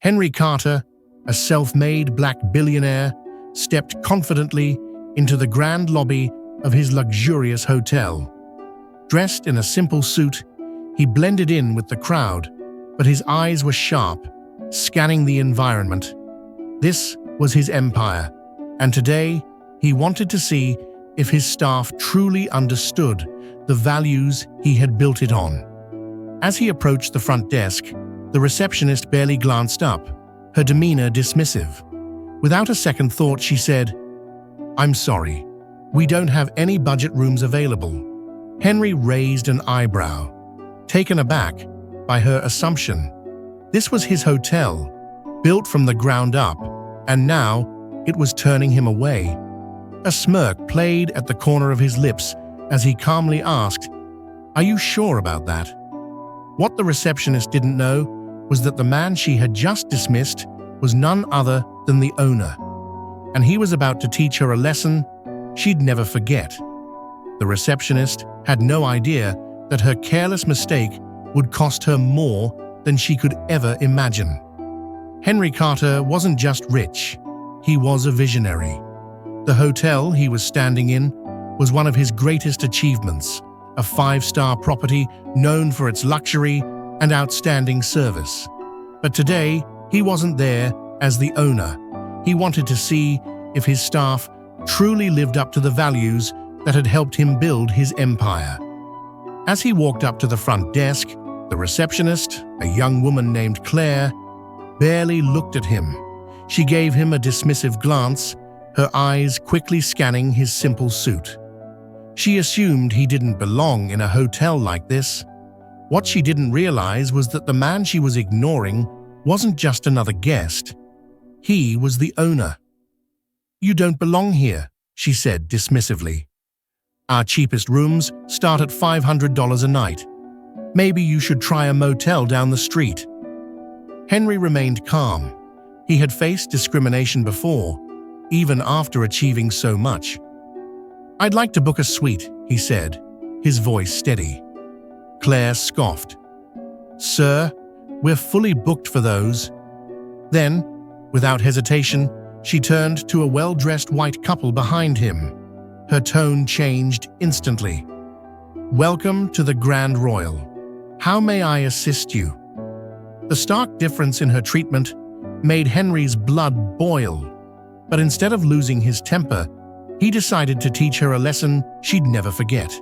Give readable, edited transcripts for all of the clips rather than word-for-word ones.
Henry Carter, a self-made black billionaire, stepped confidently into the grand lobby of his luxurious hotel. Dressed in a simple suit, he blended in with the crowd, but his eyes were sharp, scanning the environment. This was his empire, and today he wanted to see if his staff truly understood the values he had built it on. As he approached the front desk, the receptionist barely glanced up, her demeanor dismissive. Without a second thought, she said, "I'm sorry, we don't have any budget rooms available." Henry raised an eyebrow, taken aback by her assumption. This was his hotel, built from the ground up, and now it was turning him away. A smirk played at the corner of his lips as he calmly asked, "Are you sure about that?" What the receptionist didn't know was that the man she had just dismissed was none other than the owner, and he was about to teach her a lesson she'd never forget. The receptionist had no idea that her careless mistake would cost her more than she could ever imagine. Henry Carter wasn't just rich, he was a visionary. The hotel he was standing in was one of his greatest achievements, a 5-star property known for its luxury and outstanding service. But today, he wasn't there as the owner. He wanted to see if his staff truly lived up to the values that had helped him build his empire. As he walked up to the front desk, the receptionist, a young woman named Claire, barely looked at him. She gave him a dismissive glance, her eyes quickly scanning his simple suit. She assumed he didn't belong in a hotel like this. What she didn't realize was that the man she was ignoring wasn't just another guest. He was the owner. "You don't belong here," she said dismissively. "Our cheapest rooms start at $500 a night. Maybe you should try a motel down the street." Henry remained calm. He had faced discrimination before, even after achieving so much. "I'd like to book a suite," he said, his voice steady. Claire scoffed. "Sir, we're fully booked for those." Then, without hesitation, she turned to a well-dressed white couple behind him. Her tone changed instantly. "Welcome to the Grand Royal. How may I assist you?" The stark difference in her treatment made Henry's blood boil, but instead of losing his temper, he decided to teach her a lesson she'd never forget.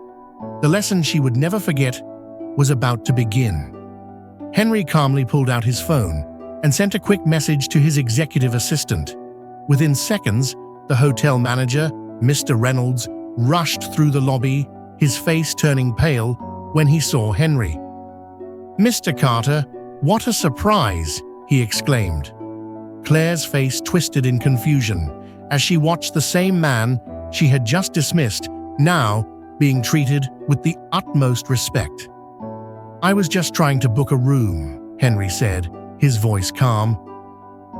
The lesson she would never forget was about to begin. Henry calmly pulled out his phone and sent a quick message to his executive assistant. Within seconds, the hotel manager, Mr. Reynolds, rushed through the lobby, his face turning pale when he saw Henry. "Mr. Carter, what a surprise!" he exclaimed. Claire's face twisted in confusion as she watched the same man she had just dismissed now being treated with the utmost respect. "I was just trying to book a room," Henry said, his voice calm.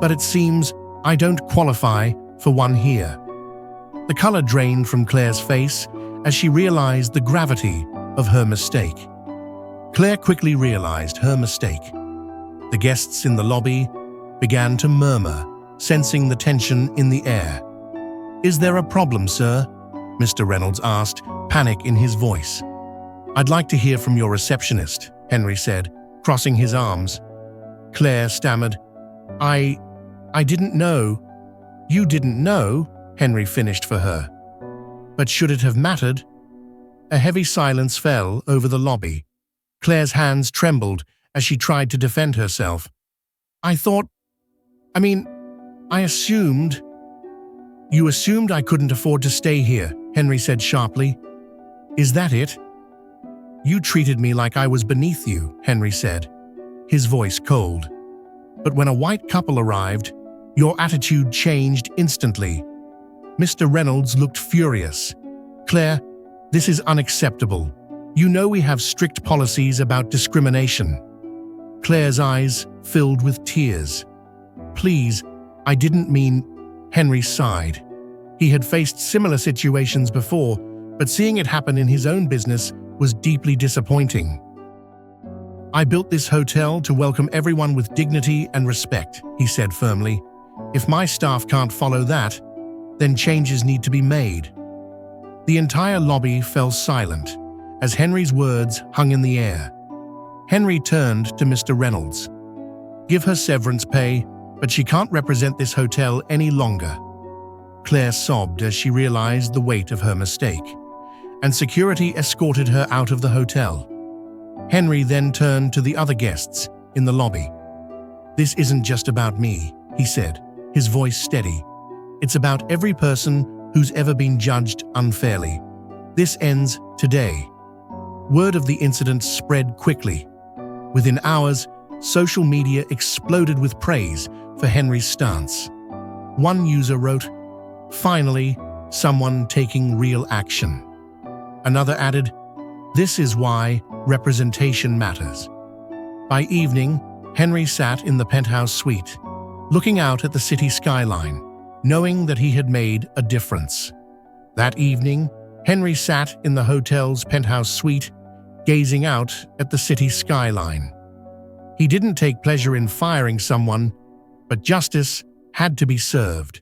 "But it seems I don't qualify for one here." The color drained from Claire's face as she realized the gravity of her mistake. Claire quickly realized her mistake. The guests in the lobby began to murmur, sensing the tension in the air. "Is there a problem, sir?" Mr. Reynolds asked, panic in his voice. "I'd like to hear from your receptionist," Henry said, crossing his arms. Claire stammered, I didn't know." "You didn't know?" Henry finished for her. "But should it have mattered?" A heavy silence fell over the lobby. Claire's hands trembled as she tried to defend herself. I assumed." "You assumed I couldn't afford to stay here," Henry said sharply. "Is that it?" "You treated me like I was beneath you," Henry said, his voice cold. "But when a white couple arrived, your attitude changed instantly." Mr. Reynolds looked furious. "Claire, this is unacceptable. You know we have strict policies about discrimination." Claire's eyes filled with tears. "Please, I didn't mean..." Henry sighed. He had faced similar situations before, but seeing it happen in his own business was deeply disappointing. "I built this hotel to welcome everyone with dignity and respect," he said firmly. "If my staff can't follow that, then changes need to be made." The entire lobby fell silent as Henry's words hung in the air. Henry turned to Mr. Reynolds. "Give her severance pay, but she can't represent this hotel any longer." Claire sobbed as she realized the weight of her mistake, and security escorted her out of the hotel. Henry then turned to the other guests in the lobby. "This isn't just about me," he said, his voice steady. "It's about every person who's ever been judged unfairly. This ends today." Word of the incident spread quickly. Within hours, social media exploded with praise for Henry's stance. One user wrote, "Finally, someone taking real action." Another added, "This is why representation matters." By evening, Henry sat in the penthouse suite, looking out at the city skyline, knowing that he had made a difference. That evening, Henry sat in the hotel's penthouse suite, gazing out at the city skyline. He didn't take pleasure in firing someone, but justice had to be served.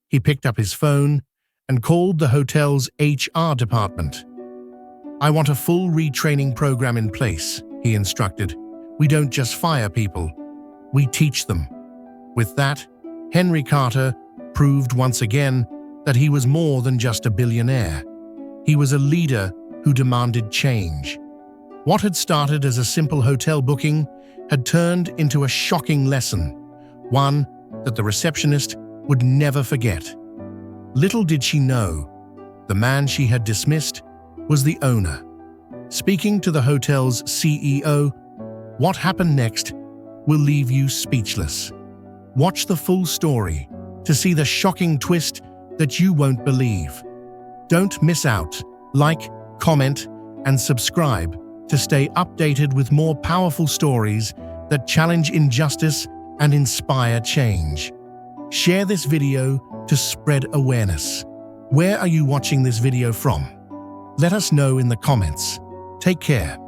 He picked up his phone and called the hotel's HR department. "I want a full retraining program in place," he instructed. "We don't just fire people, we teach them." With that, Henry Carter proved once again that he was more than just a billionaire. He was a leader who demanded change. What had started as a simple hotel booking had turned into a shocking lesson, one that the receptionist would never forget. Little did she know, the man she had dismissed was the owner. Speaking to the hotel's CEO, what happened next will leave you speechless. Watch the full story to see the shocking twist that you won't believe. Don't miss out. Like, comment, and subscribe to stay updated with more powerful stories that challenge injustice and inspire change. Share this video to spread awareness. Where are you watching this video from? Let us know in the comments. Take care.